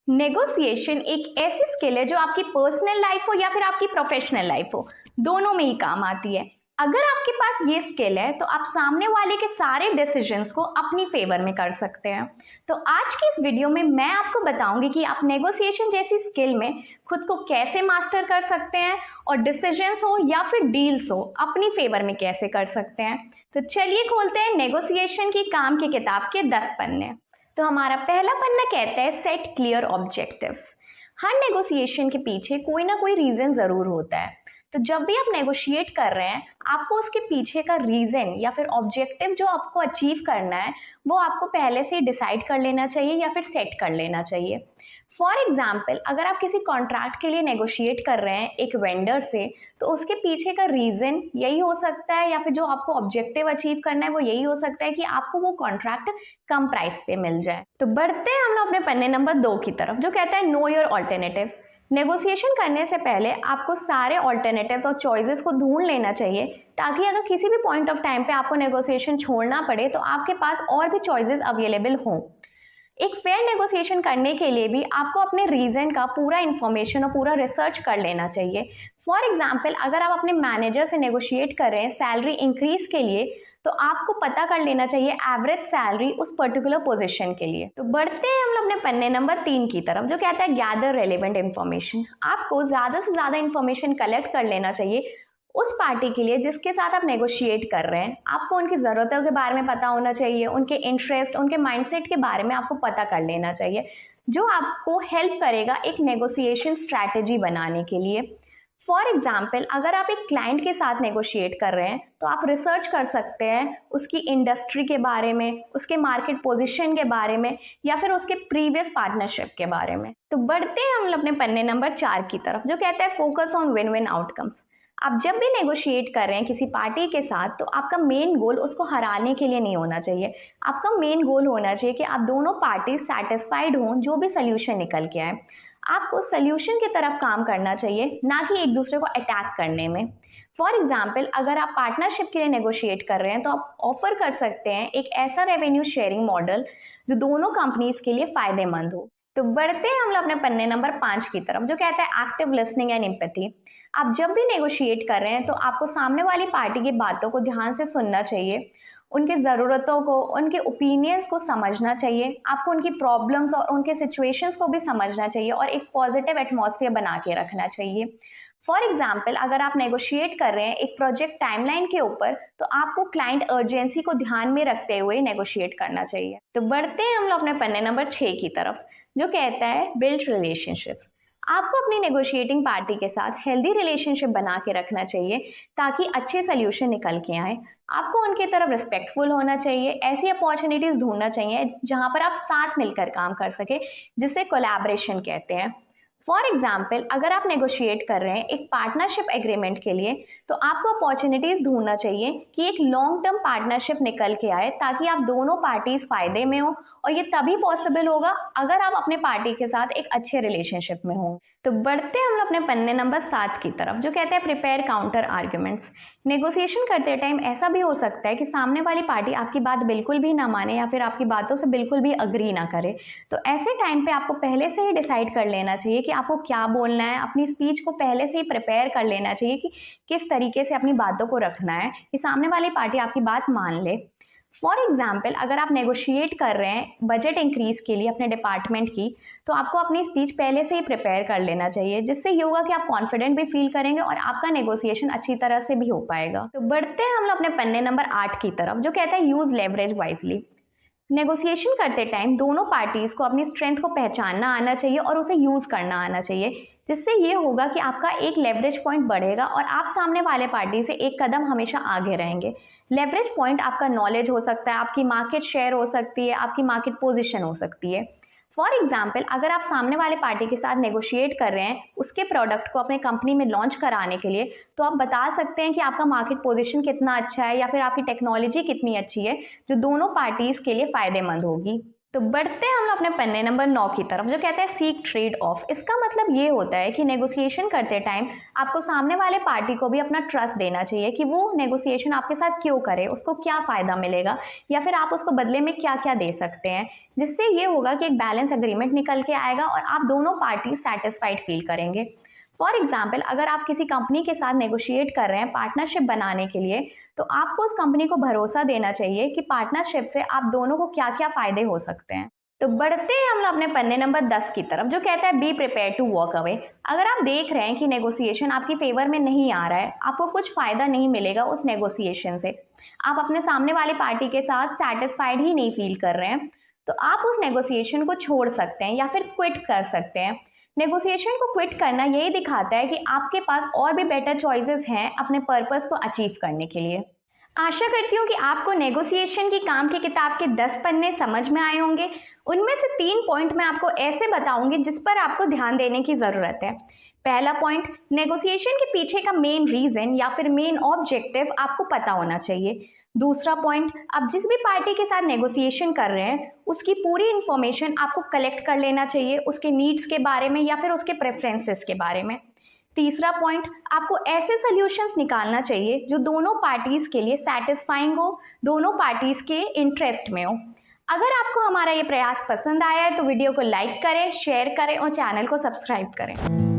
Negotiation एक ऐसी skill है जो आपकी पर्सनल लाइफ हो या फिर आपकी प्रोफेशनल लाइफ हो, दोनों में ही काम आती है। अगर आपके पास ये स्किल है तो आप सामने वाले के सारे डिसीजंस को अपनी फेवर में कर सकते हैं। तो आज की इस वीडियो में मैं आपको बताऊंगी कि आप नेगोशिएशन जैसी स्किल में खुद को कैसे मास्टर कर सकते हैं और डिसीजंस हो या फिर डील्स हो अपनी फेवर में कैसे कर सकते हैं। तो चलिए खोलते हैं नेगोशिएशन की काम की किताब के 10 पन्ने। तो हमारा पहला पन्ना कहता है सेट क्लियर ऑब्जेक्टिव्स। हर नेगोशिएशन के पीछे कोई ना कोई रीजन जरूर होता है। तो जब भी आप नेगोशिएट कर रहे हैं आपको उसके पीछे का रीजन या फिर ऑब्जेक्टिव जो आपको अचीव करना है वो आपको पहले से ही डिसाइड कर लेना चाहिए या फिर सेट कर लेना चाहिए। फॉर एग्जाम्पल, अगर आप किसी कॉन्ट्रैक्ट के लिए नेगोशिएट कर रहे हैं एक वेंडर से तो उसके पीछे का रीजन यही हो सकता है या फिर जो आपको ऑब्जेक्टिव अचीव करना है वो यही हो सकता है कि आपको वो कॉन्ट्रैक्ट कम प्राइस पे मिल जाए। तो बढ़ते हैं हम लोग अपने पन्ने नंबर 2 की तरफ जो कहता है नो योर ऑल्टरनेटिव्स। नेगोशिएशन करने से पहले आपको सारे ऑल्टरनेटिव्स और चॉइसेस को ढूंढ लेना चाहिए ताकि अगर किसी भी पॉइंट ऑफ टाइम पे आपको नेगोशिएशन छोड़ना पड़े तो आपके पास और भी चॉइसेस अवेलेबल हों। एक फेयर नेगोशिएशन करने के लिए भी आपको अपने रीजन का पूरा इन्फॉर्मेशन और पूरा रिसर्च कर लेना चाहिए। फॉर एग्जाम्पल, अगर आप अपने मैनेजर से नेगोशिएट कर रहे हैं सैलरी इंक्रीज के लिए तो आपको पता कर लेना चाहिए एवरेज सैलरी उस पर्टिकुलर पोजीशन के लिए। तो बढ़ते हैं हम लोग अपने पन्ने नंबर 3 की तरफ जो कहता है गैदर रेलेवेंट इन्फॉर्मेशन। आपको ज्यादा से ज्यादा इन्फॉर्मेशन कलेक्ट कर लेना चाहिए उस पार्टी के लिए जिसके साथ आप नेगोशिएट कर रहे हैं। आपको उनकी ज़रूरतों के बारे में पता होना चाहिए, उनके इंटरेस्ट, उनके माइंडसेट के बारे में आपको पता कर लेना चाहिए जो आपको हेल्प करेगा एक नेगोशिएशन स्ट्रैटेजी बनाने के लिए। फॉर एग्जाम्पल, अगर आप एक क्लाइंट के साथ नेगोशिएट कर रहे हैं तो आप रिसर्च कर सकते हैं उसकी इंडस्ट्री के बारे में, उसके मार्केट पोजीशन के बारे में या फिर उसके प्रीवियस पार्टनरशिप के बारे में। तो बढ़ते हैं हम अपने पन्ने नंबर 4 की तरफ जो कहता है focus on win win outcomes. आप जब भी नेगोशिएट कर रहे हैं किसी पार्टी के साथ तो आपका मेन गोल उसको हराने के लिए नहीं होना चाहिए। आपका मेन गोल होना चाहिए कि आप दोनों पार्टी सेटिस्फाइड हों जो भी सोल्यूशन निकल के आए। आपको सोल्यूशन की तरफ काम करना चाहिए ना कि एक दूसरे को अटैक करने में। फॉर एग्जाम्पल, अगर आप पार्टनरशिप के लिए नेगोशिएट कर रहे हैं तो आप ऑफर कर सकते हैं एक ऐसा रेवेन्यू शेयरिंग मॉडल जो दोनों कंपनीज के लिए फायदेमंद हो। तो बढ़ते हैं हम लोग अपने पन्ने नंबर 5 की तरफ जो कहता है एक्टिव लिसनिंग एंड एम्पैथी। आप जब भी नेगोशिएट कर रहे हैं तो आपको सामने वाली पार्टी की बातों को ध्यान से सुनना चाहिए, उनके ज़रूरतों को, उनके ओपिनियंस को समझना चाहिए, आपको उनकी प्रॉब्लम्स और उनके सिचुएशंस को भी समझना चाहिए और एक पॉजिटिव एटमॉस्फेयर बना के रखना चाहिए। फॉर एग्जाम्पल, अगर आप नेगोशिएट कर रहे हैं एक प्रोजेक्ट टाइमलाइन के ऊपर तो आपको क्लाइंट अर्जेंसी को ध्यान में रखते हुए नेगोशिएट करना चाहिए। तो बढ़ते हैं हम लोग अपने पन्ने नंबर 6 की तरफ जो कहता है बिल्ड रिलेशनशिप्स। आपको अपनी नेगोशिएटिंग पार्टी के साथ हेल्दी रिलेशनशिप बना के रखना चाहिए ताकि अच्छे सोल्यूशन निकल के आए। आपको उनकी तरफ रिस्पेक्टफुल होना चाहिए, ऐसी अपॉर्चुनिटीज ढूंढना चाहिए जहां पर आप साथ मिलकर काम कर सके जिसे कोलैबोरेशन कहते हैं। फॉर एग्जाम्पल, अगर आप नेगोशिएट कर रहे हैं एक पार्टनरशिप एग्रीमेंट के लिए तो आपको अपॉर्चुनिटीज ढूंढना चाहिए कि एक लॉन्ग टर्म पार्टनरशिप निकल के आए ताकि आप दोनों पार्टीज फायदे में हो और ये तभी पॉसिबल होगा अगर आप अपने पार्टी के साथ एक अच्छे रिलेशनशिप में हो। तो बढ़ते हैं हम लोग अपने पन्ने नंबर 7 की तरफ जो कहते हैं प्रिपेयर काउंटर आर्ग्यूमेंट्स। नेगोशिएशन करते टाइम ऐसा भी हो सकता है कि सामने वाली पार्टी आपकी बात बिल्कुल भी ना माने या फिर आपकी बातों से बिल्कुल भी अग्री ना करे। तो ऐसे टाइम पे आपको पहले से ही डिसाइड कर लेना चाहिए कि आपको क्या बोलना है, अपनी स्पीच को पहले से ही प्रिपेयर कर लेना चाहिए कि किस तरीके से अपनी बातों को रखना है कि सामने वाली पार्टी आपकी बात मान ले। फॉर एग्जाम्पल, अगर आप नेगोशिएट कर रहे हैं बजट इंक्रीज के लिए अपने डिपार्टमेंट की तो आपको अपनी स्पीच पहले से ही प्रिपेयर कर लेना चाहिए जिससे ये होगा कि आप कॉन्फिडेंट भी फील करेंगे और आपका नेगोशिएशन अच्छी तरह से भी हो पाएगा। तो बढ़ते हैं हम लोग अपने पन्ने नंबर 8 की तरफ जो कहता है यूज लेवरेज वाइजली। नेगोशिएशन करते टाइम दोनों पार्टीज को अपनी स्ट्रेंथ को पहचानना आना चाहिए और उसे यूज करना आना चाहिए जिससे ये होगा कि आपका एक लेवरेज पॉइंट बढ़ेगा और आप सामने वाले पार्टी से एक कदम हमेशा आगे रहेंगे। लेवरेज पॉइंट आपका नॉलेज हो सकता है, आपकी मार्केट शेयर हो सकती है, आपकी मार्केट पोजीशन हो सकती है। फॉर एग्जाम्पल, अगर आप सामने वाले पार्टी के साथ नेगोशिएट कर रहे हैं उसके प्रोडक्ट को अपने कंपनी में लॉन्च कराने के लिए तो आप बता सकते हैं कि आपका मार्केट पोजीशन कितना अच्छा है या फिर आपकी टेक्नोलॉजी कितनी अच्छी है जो दोनों पार्टीज के लिए फायदेमंद होगी। तो बढ़ते हैं हम लोग अपने पन्ने नंबर 9 की तरफ, जो कहता है सीक ट्रेड ऑफ। इसका मतलब ये होता है कि नेगोशिएशन करते टाइम आपको सामने वाले पार्टी को भी अपना ट्रस्ट देना चाहिए कि वो नेगोशिएशन आपके साथ क्यों करे, उसको क्या फ़ायदा मिलेगा या फिर आप उसको बदले में क्या क्या दे सकते हैं, जिससे ये होगा कि एक बैलेंस एग्रीमेंट निकल के आएगा और आप दोनों पार्टी सेटिस्फाइड फील करेंगे। फॉर एग्जाम्पल, अगर आप किसी कंपनी के साथ नेगोशिएट कर रहे हैं पार्टनरशिप बनाने के लिए, तो आपको उस कंपनी को भरोसा देना चाहिए कि पार्टनरशिप से आप दोनों को क्या क्या फायदे हो सकते हैं। तो बढ़ते हैं हम लोग अपने पन्ने नंबर 10 की तरफ, जो कहता है be prepare to walk away. अगर आप देख रहे हैं कि नेगोशिएशन आपकी फेवर में नहीं आ रहा है, आपको कुछ फायदा नहीं मिलेगा उस नेगोशिएशन से, आप अपने सामने वाली पार्टी के साथ सेटिस्फाइड ही नहीं फील कर रहे हैं, तो आप उस नेगोशिएशन को छोड़ सकते हैं या फिर क्विट कर सकते हैं। नेगोशिएशन को क्विट करना यही दिखाता है कि आपके पास और भी बेटर चॉइसेस हैं अपने पर्पस को अचीव करने के लिए। आशा करती हूँ कि आपको नेगोशिएशन की काम की किताब के 10 पन्ने समझ में आए होंगे। उनमें से 3 पॉइंट मैं आपको ऐसे बताऊंगी जिस पर आपको ध्यान देने की ज़रूरत है। पहला पॉइंट, नेगोशिएशन के पीछे का मेन रीज़न या फिर मेन ऑब्जेक्टिव आपको पता होना चाहिए। दूसरा पॉइंट, आप जिस भी पार्टी के साथ नेगोशिएशन कर रहे हैं उसकी पूरी इंफॉर्मेशन आपको कलेक्ट कर लेना चाहिए, उसके नीड्स के बारे में या फिर उसके प्रेफरेंसेस के बारे में। तीसरा पॉइंट, आपको ऐसे सॉल्यूशंस निकालना चाहिए जो दोनों पार्टीज के लिए सेटिस्फाइंग हो, दोनों पार्टीज के इंटरेस्ट में हो। अगर आपको हमारा ये प्रयास पसंद आया है तो वीडियो को लाइक करें, शेयर करें और चैनल को सब्सक्राइब करें।